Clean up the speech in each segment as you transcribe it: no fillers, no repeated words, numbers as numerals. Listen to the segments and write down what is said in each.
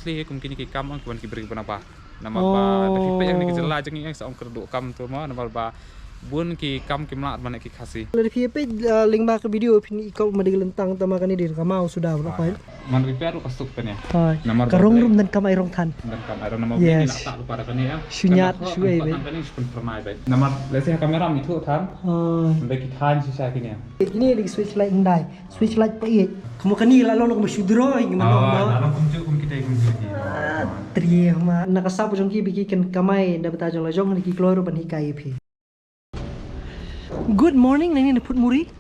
asli kum kini ki kam kuan ki beri apa nama ba tapi pe yang ni kejelas jeng yang seom kerduk kam tu mah nama ba bun ki kam ki melat mana ki khasi dari PHP link ba ke video pini kau madi lentang tama kan di kamau sudah berapa man repair kasuk pen ya nama karong rum dan kamai rong tan dan kam ada nama ini nak tak lupa kan ya sunyat suai be kan ini pun pernah be nama lesnya kamera itu tan bagi tan sisa kini ya ini di switch light ndai switch light pe kamu kan ni lalu nak bersyudro gimana dalam kum kita terima nak kasap jong ki bikin kamai dapat ajong lajong ki keluar ban hikai pi Good morning, nani na put muri.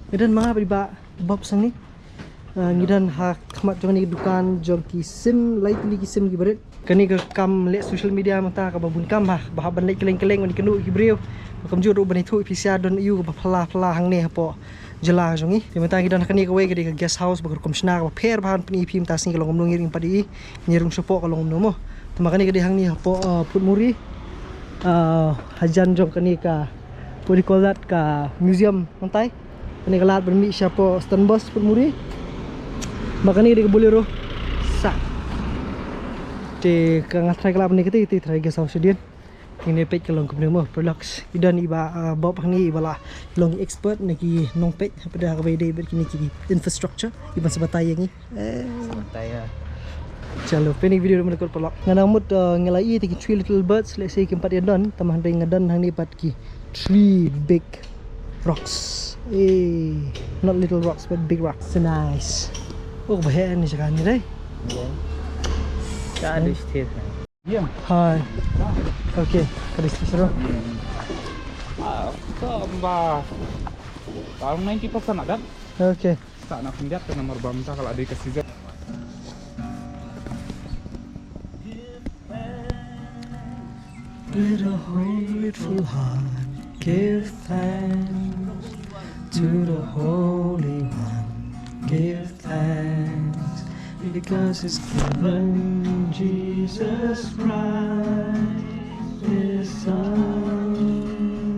Ngidan mga beriba bab sang ni. Ngidan ha kamat jong ni dukan jong ki sim light li ki sim ki beret. Kani ke kam le social media mata ka babun kam ha bahaban lek keleng-keleng ni kendu ki breu. Kam juru ban itu ipisia don yu ba pala hang ne hapo. Jela jong ni. Di mata ngidan kani ka we ke guest house ba komisioner ba per bahan peni ipim tas ni kalong ngom ngiring padi nyerung sopo kalong ngom mo. Tumakani ke di hang ni hapo put muri. Hajan jong kani ka what do you call that ka museum pantai ini kalat bermi siapa stand bus pun muri makanya dia boleh roh sa de ka ngatrai kelap ni kita try guest house dia ini page kalong ke nama products idan iba bob ni ibala long expert niki nong page pada kabede begini kini infrastructure iban sebatai yang ni sebatai ya chalo peni video mana kau pelak nganamut ngelai tiki 3 little birds let's say keempat yadan tamah dai ngadan hang ni pat ki 3 big rocks. Not little rocks but big rocks. So nice. Oh, bahaya ni sekarang ni deh. Tak ada state. Ya. Hai. Okay, kada seru. Tambah. Kalau 90% ada. Okay. Tak nak pindah ke nomor bamta kalau ada kasih zat. With a grateful heart. Give thanks to the Holy One. Give thanks because He's given Jesus Christ, His Son.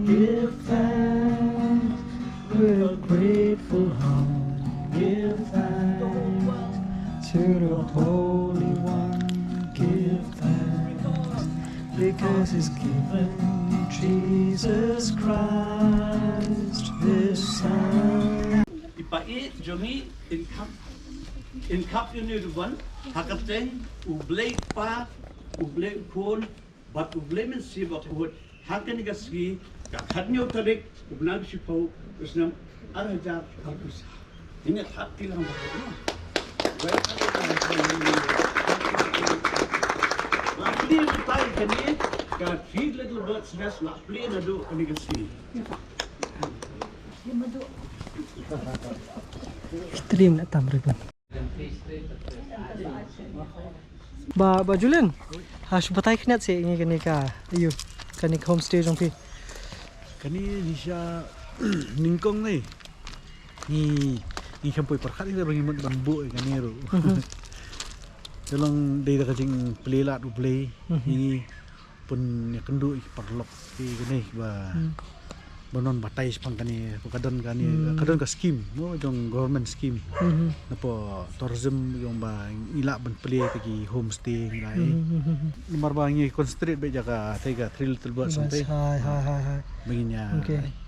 Give thanks with a grateful heart. Give thanks to the Holy One. Give thanks because He's given Jesus Christ, His Son. Ipai jomi in cup you need one hakateng ublay pa ublay kon but ublay men si bakut hakan gasgi kakadnyo tarik ubnag sipo usnam araja kapus ini tak tilang bakut Lakli tay kani ka 3 little birds nest lakli na do kani gasgi Extreme nak tam ribbon. Ba Julian. Has batai khnat se ini kani ka. Ayo. Kani homestay jong pi. Kani ni siya ningkong ni. Ni sampoi perkhat ni bagi bambu kani ro. Dalam day kajing pelilat ublay ini pun kendu perlok kani ba. Bonon batai sepang kani kadon kadon ka scheme no jong government scheme napo tourism yung ba ila ban peli kaki homestay ngai nomor bangi concentrate be jaga tega 3 little birds sampai hai baginya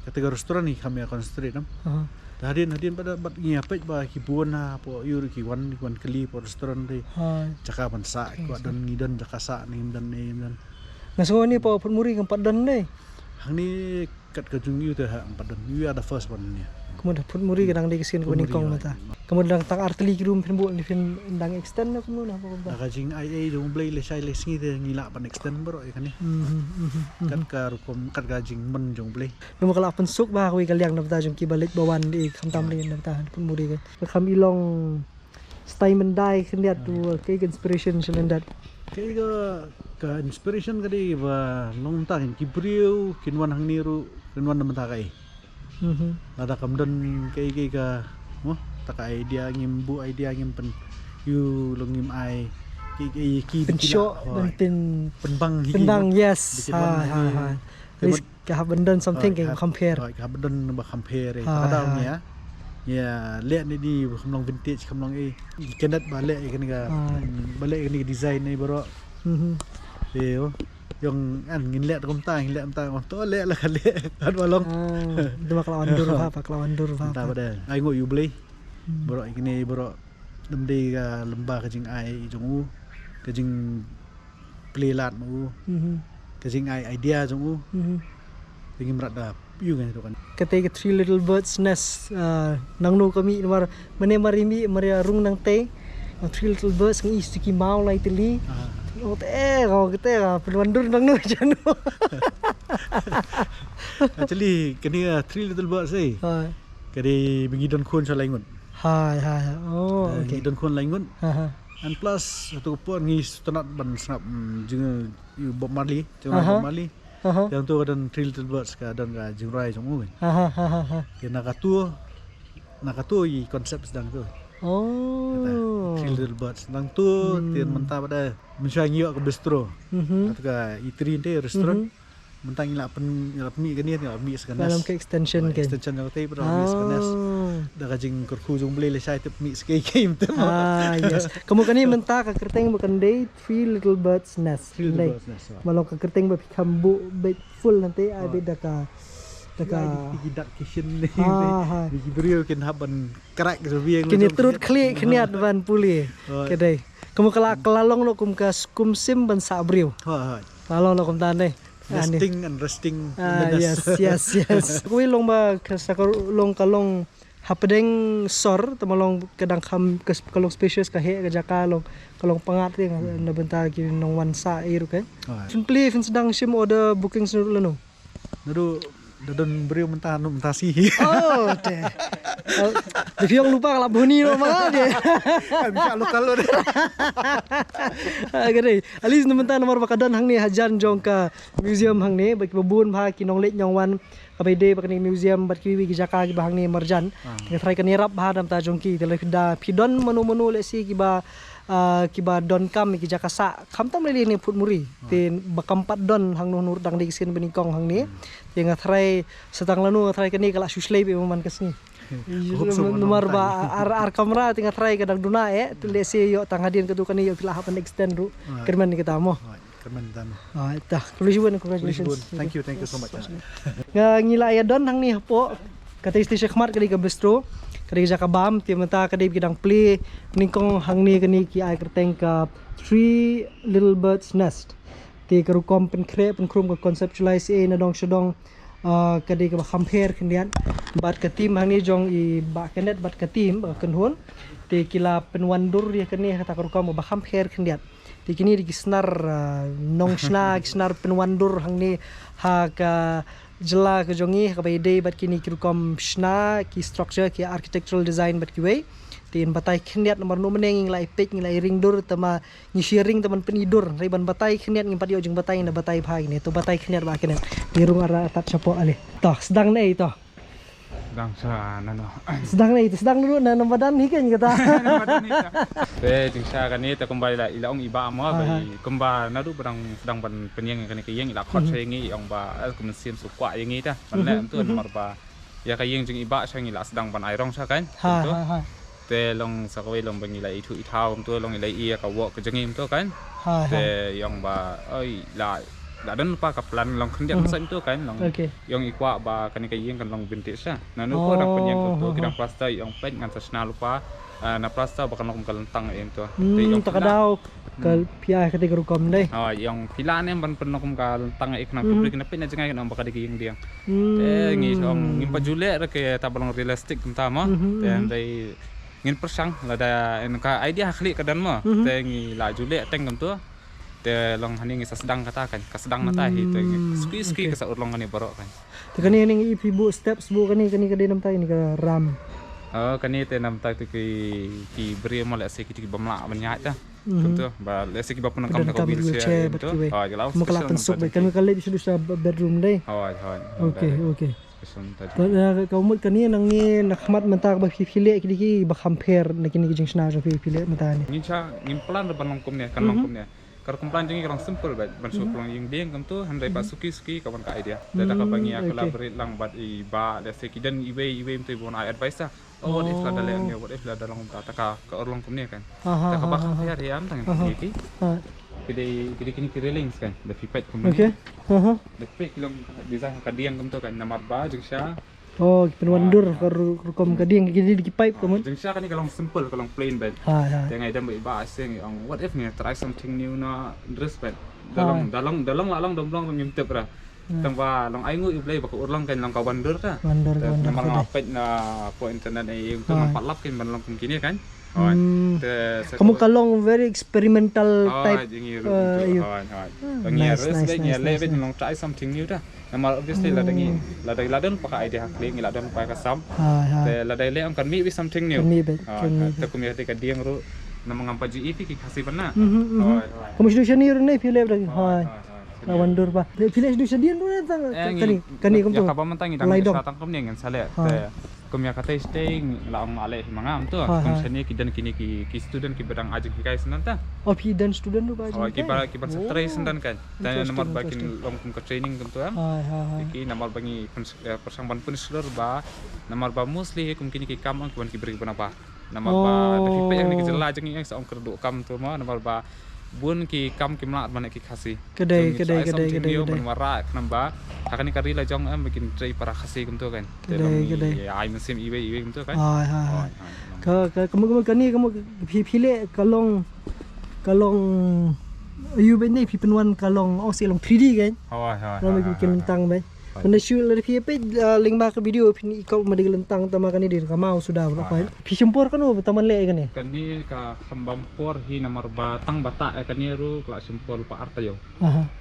kategori restoran ni kami concentrate nam hadin pada bat ngi apet ba hibuan na po yur ki wan kali po restoran dei jaka ban sa ko don ngidon jaka sa nim dan ngaso ni po muri kan padan dei hang ni kat kajung yu teh padan yu ada first one ni kemudian pun muri kadang di kesini kau nikong mata kemudian tang arteli kirum pen bu ni pen dang extend na kemudian apa ba kajing ia dong blay le sai le singi teh ngila pan extend bro kan ni kat ka rukom kat kajing men jong blay nemu kalau pen suk ba kau kaliang na jong ki balik bawan di kamtam ni na pun muri kan kami ilong stay mendai kendiat tu ke inspiration selendat ke ka inspiration kadi ba long tahin kibriu kinwan hang niru kinwan naman takai ada kamdan kai ka mo taka idea ngim bu idea ngim pen yu longim ai ki pensyo pen penbang pendang yes ha ka have done something can compare ka have done ba compare kada nya ya lihat ni kamlong vintage kamlong kendat balik kan ga balik kan design ni baru yo yang ngin lihat komtang on to lihat lah kali kan balong Dua kelawan dur tak pada ai ngo you beli baru ini baru demde ga lembah kajing ai jongu kajing pelilat mu kajing ai idea jongu ingin merada you kan itu kan Ketika Three Little Birds Nest nang no kami mar marimi maria rung nang te Three Little Birds ngi istiki mau lai teli oh kau kita penwandur nang no janu actually kini Three Little Birds kadi bingidon khon sa laingon hai oh okay bingidon khon laingon and plus satu pun ngi sunat ban snap jeung Bob Marley Bob Marley yang tu kadang Three Little Birds kadang ka jingrai jong kan kena nakatu i konsep sedang tu Three Little Birds sedang tu tian mentah pada mensyai ngiok ke bistro atau ka itri ni restoran mentah ngilap mi kan ni mi sekanas dalam ke extension kan extension yang tu pada mi sekanas dah kajing kurku jong beli le sai tu mi skai game tu yes kamu kan ni mentah ka kerteng bukan day Three Little Birds Nest malau ka kerteng ba pikambu bait full nanti ai bait daka gidak kitchen ni bigi brio kin haban crack sebiang kini turut klik kini advan puli kedai kamu kelalong lo kum ka kum sim ban sabriu lalong lo kum tane resting and resting yes kui long ba kasakor long kalong hapedeng sor tamalong kadang kam kalong spacious ka he ka jakalong kalong pangat na bentar ki nong wansa iru kan simply fin sedang sim order booking sunu no nadu dadon beri mentah sih oh deh jadi yang lupa kalau boni no mah dia bisa lokal deh gede alis mentah nomor bakadan hang ni hajan jong ka museum hang ni bagi babun bha kinong let nyong wan kabede bakani museum bat kiwi ki jaka ki bahang ni marjan ngatrai kan nirap bha dam ta jong ki tele da pidon menu le si ki ba don kam ki jaka sa kam tam le ni put muri tin bakampat don hang nur dang di sin beningkong hang ni yang ngatrai setang lanu ngatrai kan ni kala suslei be man kesni nomor ba ar kamera tinggal try kadang duna le si yo tang hadin ketu kan yo pilah hapan extend ru kerman kita mo kerman tama tah congratulations thank you so much ngila ya don hang ni po kata isti Syekmat kali ka bistro kali jaka bam ti mata kali bidang play ningkong hang ni kani ki ai kerteng ka Three Little Birds Nest ti karu kom pen kre pen krum ka conceptualize na dong shadong kadi ka compare kendian bat ka team hang ni jong i ba kenet bat ka team ba kenhon ti kila penwandur dia kani kata karu kom ba compare kendian ti kini di snar nong snar penwandur hang ni ha ka jela ka jongi ka bayde bat kini karu kom sna ki structure ki architectural design bat ki way tin batai khniat nomor no meneng nglai pek nglai ring dur tama ni sharing teman penidur riban batai khniat ngim padio jeng batai na batai bhai ni to batai khniat ba kene dirung ara atat chapo ale to sedang nei to sedang sana no sedang nei sedang dulu na badan ni kan kata jeng sa kan ni ta kembali la ilaong iba mo bai kemba nadu berang sedang ban penyeng kan ke yeng ila khot sengi ong ba kemensian sukwa yengi ta panle tu nomor ba ya ka yeng jeng iba sengi la sedang ban airong sa kan ha te long sakawai long bangila itu ithau tu long ilai ia ka wok ke jengim tu kan te yang ba oi la dan lupa ka plan long kendian sa itu kan long yang ikwa ba kan ka yeng kan long vintage sa na no ko dak penyang tu kidang plasta yang pen ngan sasna lupa na plasta bakan long kalentang em tu te yang takadau kal pia ketika rukom deh yang pilan em ban penom kalentang ek na publik na pen jengai na bakal di yeng dia te ngi song ngimpa jule ke tabalong realistic entama dan dai ngin persang lada enka idea khli kadan mo te ngi la jule teng kam tu te long hani ngi sedang katakan ka sedang mata hi te ski ka sa urlong ni borok kan te kani ning ibu steps bu kani kade nam tai ni ka ram kani te nam tai ki beri mo la se ki bamla banya ta tu ba le se ki ba punang kam ka wheelchair tu jala mukala pensuk be kan kali di sudah bedroom deh okay kau mut kani nang ni nakmat mentak ba phile kidi ba compare nakini jing sna jo phile mata ni ngincha ngimplan ban longkum ne kan longkum ne kar kumplan jing orang simple ba ban su plong ying ding kam tu handai ba suki ka ban ka idea da ka bangi akala beri lang bat i ba le se kidan iwe tu bon advice Oh, what if lah dalam ni, what if lah dalam tak ke orang kum ni kan. Aha. Tak kabah kan hari am tangan ni. Ha. Kini railings kan. The pipet kum Okay. ni. Aha. The pipet kilong design kadiang kum tu kan. Namar ba jeng sya. Oh, penwandur kom kading gini di pipe kamu. Jeng sya kan ni kalong simple, kalong plain bed. Ha. Dengan idam ba asing ang what if ni try something new na dress bed. Dalang lalang domblong nyimtep ra. Tangwa long aingu iblay baka urlang kan lang kawandur ta. Wandur. Namang ngapet na po internet ay yung mga palap kin manlang kum kini kan. Kamu kalong very experimental type. Nice. Long try something new ta. Namal obviously ladang pakai idea hakling ladang pakai kasam. Ladang le am kan mi with something new. Ta kum ya ka diang ru namang ampaji ipi ki kasih pernah. Kamu sudah ni ru nei pilih lagi. Ha. Wandur ba. Pilih sudah sedian ru tang kani kamu tu. Ya kapal mentang idang datang kum ni ngan sale. Kum ya kata stay lang ale mangam tu. Kum seni kidan kini ki student ki bedang ajak ki kai senan ta. Oh, pi dan student tu ba. Oh, ki bar stres senan kan. Dan nomor bakin long kum ke training kum tu am. Ki nomor bagi persangban penselur ba. Nomor ba mostly kum kini ki kam ang kuan ki beri apa. Nomor ba tapi pe yang ni jela jeng yang saong kerdu kam tu ma nomor ba bun ki kam ki mlat mana ki khasi. Kedai. Menwara kenamba. Akan ni kari lah jong am bikin tray para khasi kum tu kan. Kedai. Ai musim iwe kum tu kan. Kamu kamu pilih kalong you benda pi penwan kalong silong 3D kan. Lalu bikin lentang bai. Kena shoot dari pi link ba ke video pi ikau madi lentang tama kan di kamau sudah berapa. Pi sempur kan taman le kan ni. Kan ni ka sambampor hi nomor batang bata kan ni ru kala sempur pa artayo.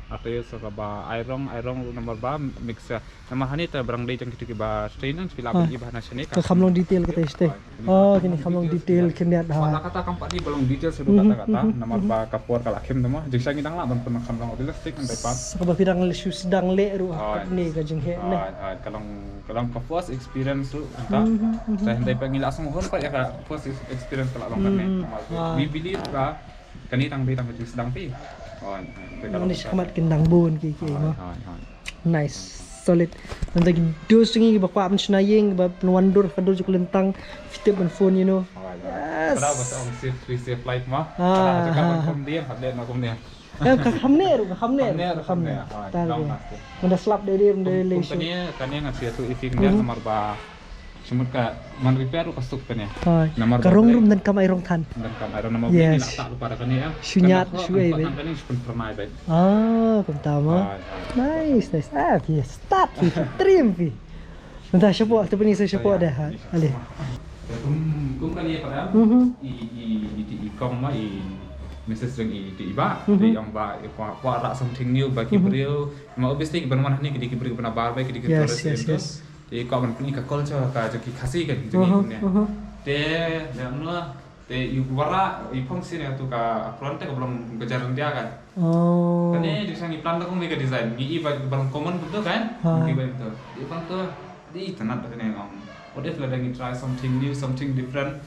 Artayo sa ba airong nomor ba mix nama hani ta barang dei jang kitu ba strain ang pila ba iba na sini ka kamlong detail kata este. Oh kini kamlong detail kini ada. Kata kampat ni belum detail sedu kata nomor ba kapor kala kem tama jeng sang idang la ban pernah kamlong realistic kan dai pas. Sa ba pirang sedang le ru ni ka jeng he ne. Kalong ka first experience tu anta sa hindai pangila asong hon pa ya ka first experience kala long kan ni. We believe ka kani tang dei tang sedang pi. Ini sekamat kendang bun kiki no. Nice, solid. Nanti dos tinggi bakwa am senaying ba penwandur kador juk lentang fitip ban phone you know. Kada bas ang safe life ma. Kada jaka kom dia hadle na kom dia. Hamne. Manda slap dari le. Kani ngasih tu ifik dia nomor ba. Semut ka man repair ka stuk kan ya. Karong rum dan kam airong tan. Dan kam airong nama ni nak tak lupa kan ya. Sunyat suai be. Kan ni pun pernah be. Pertama. Nice. Start pi. Trim pi. Entah siapa tu ni saya siapa dah. Ale. Kum kan ya pada. I kom ma i Mrs. Jeng di iba, di yang ba rak something new bagi beliau. Ma obviously bermana ni kita beri pernah bar baik kita terus. Di kau kan punya culture ka jadi kasih kan jadi punya. Yang mana you wara fungsi ni tu ka front ka belum kejaran dia kan. Kan ni di sana plan aku mega design. Ni iba barang common betul kan? Iba betul. Di pan tu di tanah tu ni what if lah lagi try something new, something different.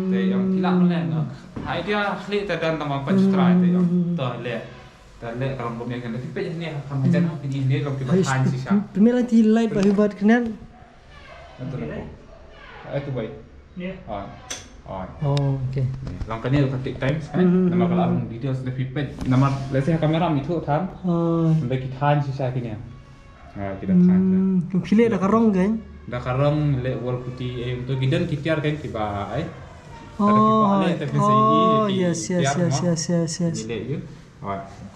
Yang kilap mana? Idea klik dan tambah punch try yang tu le kalau punya kan tapi pe ni kamu jangan pergi ni kalau kita tahan sih sah. Primera ti light bahibat kenan. Itu baik. Oh, okay. Langkah ni akan take time kan. Nama kalau details lebih pe. Nama let's say kamera itu tham. Nanti kita tahan sih sah kini. Kita tahan. Pilih dah karong kan? Dah karong le wall putih untuk gidan kitiar kan tiba yes.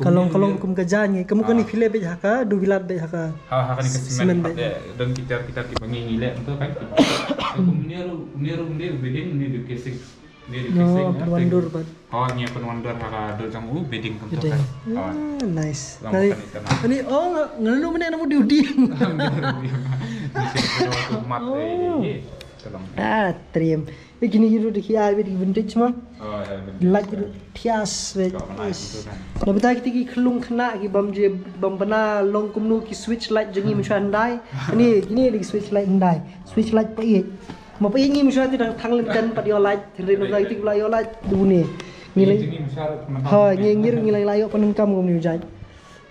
Kalau kum kerja ni, kamu kan ni pilih be haka, du bilat be haka. Haka ni kesimen dan kita kibangi ngile untuk kan. Kum ni bedding ni di casing. Penwandur bat. Ni penwandur haka do jang bedding untuk kan. Nice. Kali ngelu mana namu diudi. Trim. Begini gitu dikira begini vintage mah. Like tias weh. Nah betul kita kelung kena ki bam pernah long kumnu ki switch light jengi macam andai. Ini di switch light andai. Switch light pahit. Mau pahit ni macam tu dah thang lemkan pada light. Terus nak kita layo light dunia. Nilai. Ngir layo paneng kamu ni ujai.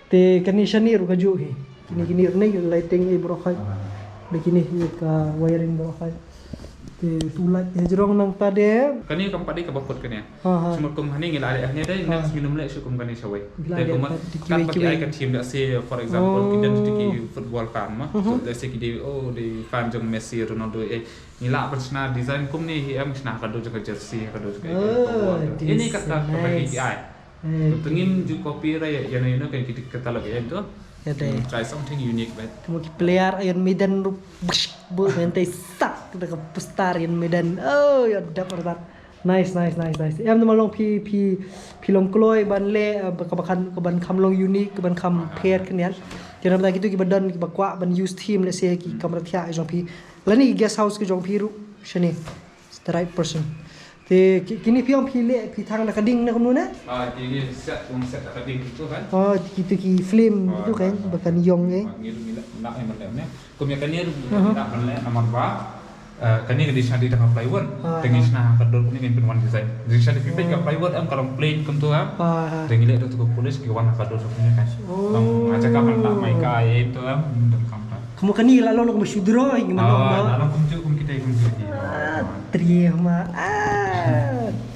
Te condition ni ruka jo he. Kini lighting ni berokai. Begini ka wiring berokai. Te tulak ya jerong nang tade. Kan ni kam padi ka bakut kan ya. Ha. Semua kum hani ngila ale ahnya dai next minum le syukum kan ni sawai. Gila Tapi dia kum di kan kiwi-kiwi. pakai kan team dak say for example kita di football kan mah. So let's say kita di fan jong Messi Ronaldo ngila persna design kum ni am sna ka do jaga jersey ka do jaga. Ini kata bagi KPI. Tengin ju copy ra ya yana kan kita katalog ya itu. Ya deh. Try something unique but Kamu ki player ayan medan bu mentai sak dekat pustar ayan medan. Oh ya dapat. Nice. Em tu malong pi long kloy ban le keban kam long unique keban kam pair kan ya. Kira benda gitu ki badan ki bakwa ban use team let's say ki kamera thia jong pi. Lani guest house ki jong pi ru shani. It's the right person. Te kini piang pile pi thang nak ding nak na. ini set tadi itu kan. Oh gitu ki film itu kan bahkan yong eh. Ngila nak yang mana? Kum ya kanir nak mana amar ba. Kanir di sana di tengah plywood. Tengis na kador ni kan one design. Di sana di ka plywood am kalau plain kum tu am. Tengile itu tu polis ki warna kador punya kan. Long aja kapan tak mai kai itu am dan kamera. Kamu kan ni lalu nak bersyudro gimana? Alam kum kita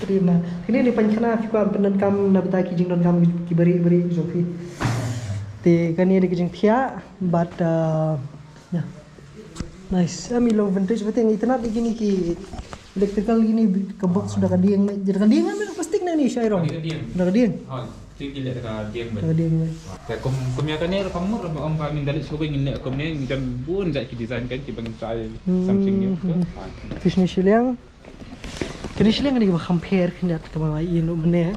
Terima. Kini ni pankana fikam penan kam na bata ki jing don kam ki beri jofi. Te kani ada ki jing thia but ya. Nice. Ami long vintage betul internet gini ki electrical gini kebok sudah kadiang jadi kadiang kan plastik na ni Syairong. Sudah kadiang. Oh, tinggi le ka dieng Sudah kadiang. Ya kum ya kanir kamu om kami dari showing ni kum ni dan bun jat ki design kan ki bang try something new. Fish ni Shiliang. Kini Shiliang ni compare kan dat kama ini mana.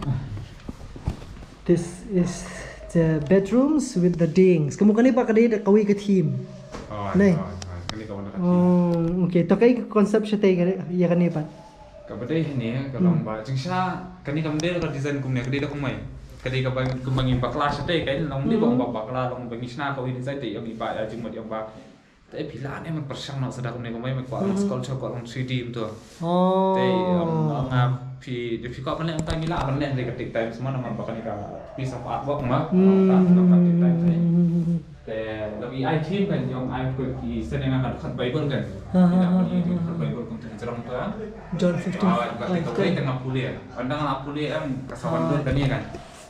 This is the bedrooms with the dings. Kamu kan ni pak kadai kawi ke team. Nei. Kani kawan nak. Oh, okay. To kai konsep siya tay ya kan ni pat. Kabadai ni kalau mbak jingsa kani kamde ka design kum ni kadai dak mai. Kadai ka bang kum bang bakla siya tay kan long ni bang bakla long bang isna ka wi design tay yang iba ajing mod yang ba. Tapi pilihan ni man persang nak sedar kum ni kumai mak kuat sculpture kuat 3D tu. Oh. Tay pi di kau mana yang tanya lah mana yang dekat time semua nama bakal ni ka piece of artwork mah. Tak dekat time saya. Tapi I team kan yang I ikut di senengan kan Bible kan. Tidak pergi kan Bible kan terjerang tu kan. John 15. Berarti kau ini tengah kuliah. Pandangan kuliah kan kasawan tu kan ni kan.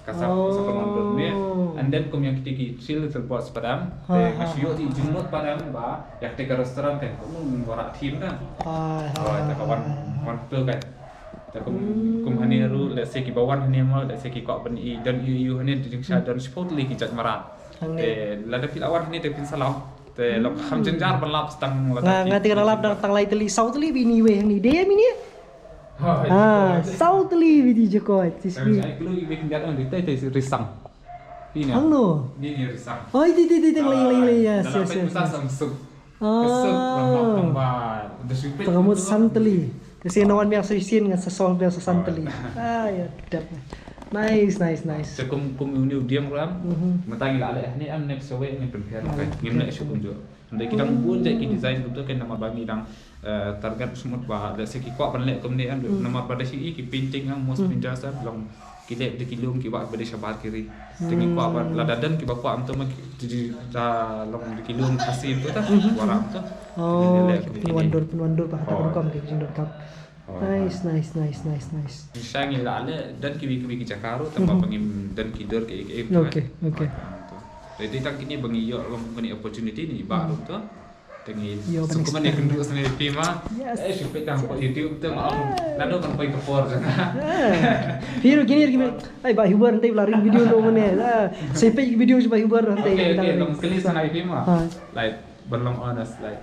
Kasawan tu ni. And then kau yang kita kecil terbuat sepadam. Asyik di jumlah padam bah. Yang tiga restoran kan. Kau orang team kan. Tak kawan tu kan. Kum hani ru let's say ki bawan hani mal let's say ki kau bani dan you hani di jingsa dan supposedly ki jat maran. Lada pilawan ni te pin salau. Te lok kham jenjar balap stang lada. Ngati kan lap dang tang lai teli south li bini we ni dia mini. South li bini jeko tis ni. Saya kalau ibu kendat orang kita itu risang. Ini. Hangno. Ini risang. Oh itu lai yes. Dalam Samsung. Kesuk tambah. Desipet. Pengamut santeli. Kasi nawan yang sesin dengan sesol yang sesanteli. Ya dap. Nice. So kum ni diam ram. Matang ila ale ni am next away ni prepare kan. Ngim nak syukur jo. Andai kita pun jadi design betul kan nama bami dang target semut bah. Let's say ki kuat panlek kum ni am nama pada si ki painting ang most pinjasa long kilek de kilum ki buat pada syabar kiri. Tengi kuat buat ladadan ki bakwa am tu mak jadi long de kilum kasih tu tah waram tu. Oh, penwandur bahata ke jing dot Nice. Saya ngila ale dan kiwi-kiwi ki Jakarta tambah pengim dan kider ke Okay. Jadi tak kini bangi yo company opportunity ni baru tu. Tengi Yo, suku mana kendu sendiri pima. Syukur kan po YouTube tu mau lalu kan pergi ke por jangan. Pero gini. Ay ba hibar nanti lari video lo mana. Saya pergi video coba hibar nanti. Okay, long kali sana pima. Like berlong honest like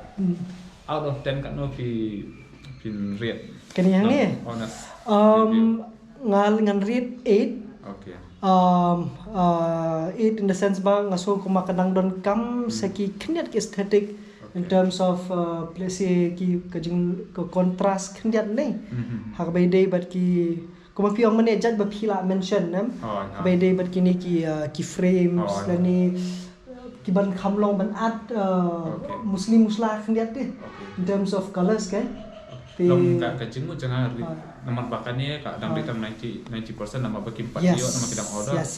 out of 10 kan no pin rate. Kani yang ni? Honest. Ngan rate 8. Okay. 8 in the sense bang ngaso kumakadang don kam saki kniat ki aesthetic in terms of let's say ki kajing ko contrast kniat ni. Hak by day but ki kuma piong mane jat ba phila mention nam. By day but kini ki frames lani ki ban khamlong ban art muslim muslah kniat ni in terms of colors kan. Long kak kejenguk jangan nomor bakannya kak dang ditam 90% nama bagi 4 Yes. dia nama kita order. Yes.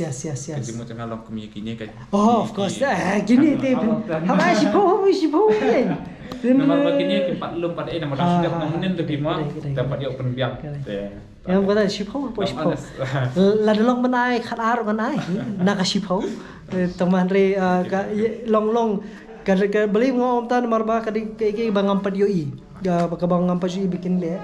Kejenguk jangan long kemiyakini kan. Oh, of course. Gini teh. Apa sih po kan? Nomor baginya ke 4 pada nama dah sudah namunin lebih mah dapat dia open biang. Yang kata sipo po sipo. La long menai khat aro kan ai. Nak sipo. Teman re long ka beli ngom tan marba ka ke bangam pad yoi. Ga ka bangam pad yoi bikin le.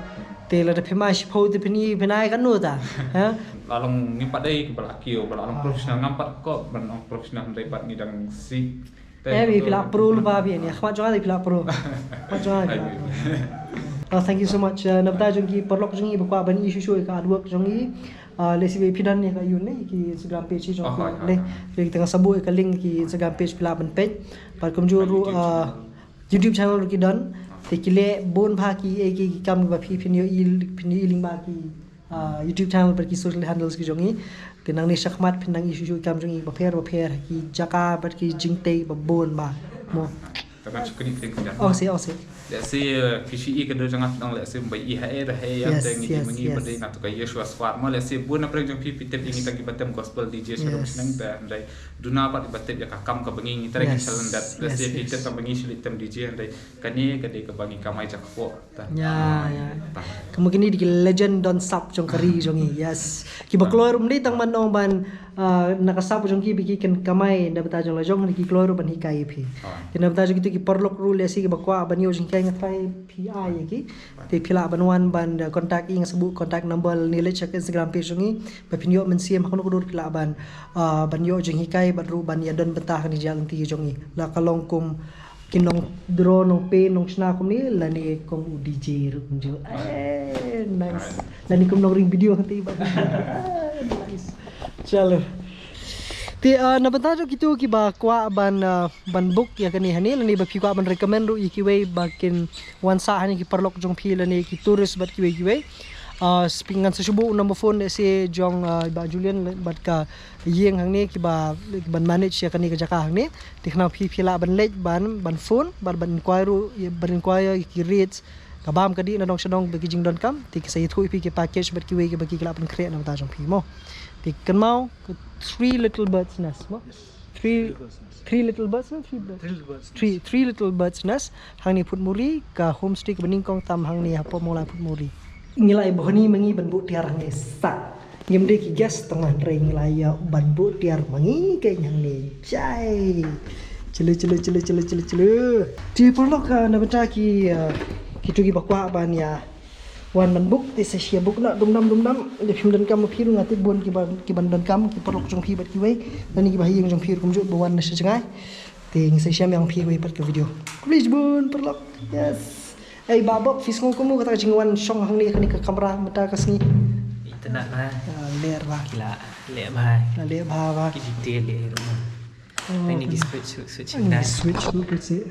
Te la de phema sipo te phini penai kan nu ta. Ha. Lalong ngimpat dai ke belakio, lalong profesional ngampat kok benong profesional dapat ngidang si. Bi pila pro lupa bi ni. Khmat jangan pila pro. Khmat jangan. Thank you so much. Nabda jongi perlok jongi bakwa bani isu ka adwork jongi. Lesi be pidan ni ka yun ni ki Instagram page jong le. Ki tengah sabu ka link ki Instagram page pila ban page. Par kumjuru YouTube channel ki don. Te kile bon bha ki ki kam ba phi phin yo link ba ki YouTube channel par ki social handles ki jongi. Tenang ni syakmat pinang isu kam jongi ba pher ki jaka bat ki jingte ba bon ba mo. Takkan cukuni kering Oh si. Let's say kishi I kedua jangan tang let's say bai IHE dah yang tengi mengi pada ngatu kai Yeshua Swat ma let's say buat apa yang pipi tep ingin tagi batem gospel DJ sebelum senang dan dai duna apa di batem ya kakam ka bengi tara ki salan dat let's say pipi tep bengi sili tem DJ dai kani kade ka bengi kamai jak ko ya kemungkinan di legend don't stop jong kari jongi yes ki ba kloir umdi tang man ong ban nakasap jong ki biki kan kamai da bata jong lajong ki kloir ban hikai phi tina bata jong ki perlok rule si ki bakwa ban yo jong ngai PI ki te phila banwan ban contact ing sebut contact number nilai check Instagram page ngi ba pinyo men siam hakno kudur phila ban yo jeng hikai baru ban ya don betah ni jalan ti jongi la kalong kum kinong draw nong pe nong sna kum ni la ni kong DJ ru jo nice la ni kum nong ring video nanti ba nice chalo ti nabanta jo kitu ki ba kwa ban book ya kani hani lani ba phi kwa ban recommend ru ki way bakin wan sa hani ki perlok jong phi lani ki tourist bat ki way spingan sa subu number phone se jong ba Julian bat ka yeng hang ni ki ban manage ya kani ka jaka hang ni tikna phi phila ban lej ban phone ban inquire ki rates kabam kadi na dong sadong bagi jing don kam ti ki sa ithu phi ki package bat ki way ki bagi kala ban create na ta jong phi mo ti kan mau 3 little birds nest mo 3 little birds nest 3 little birds nest hang ni put muri ka homestay ka bening kong tam hang ni apo mola put muri ngilai bohni mengi ban bu tiar hang ni sak ngimde ki gas tengah re ngilai ya ban bu tiar mengi ke hang ni chai cele ti perlok ka na bata ki kitu ki bakwa ban ya wan man book ti se sia book na dum dam de phim dan kam phiru ngati bon ki ban dan kam ki perlok jong phi bat ki wei dan ki bahi jong phiru kum ju wan na se jangai ti se sia yang phi wei pat ke video please bon perlok yes ai babok fis ngong kumu kata jingwan song hang ni ka kamera mata ka sngi internet lah ler ba gila lek bahai na le ba ba ki detail lek rumah ini ki switch nice switch look at it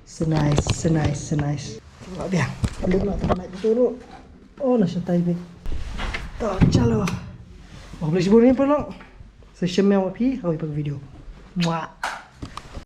so nice Wah biar, balik lah tempat itu dulu. Oh nasi tai be. Oh chalo. Oh boleh sebut ni pelong. Saya share api, awak pakai video. Muak.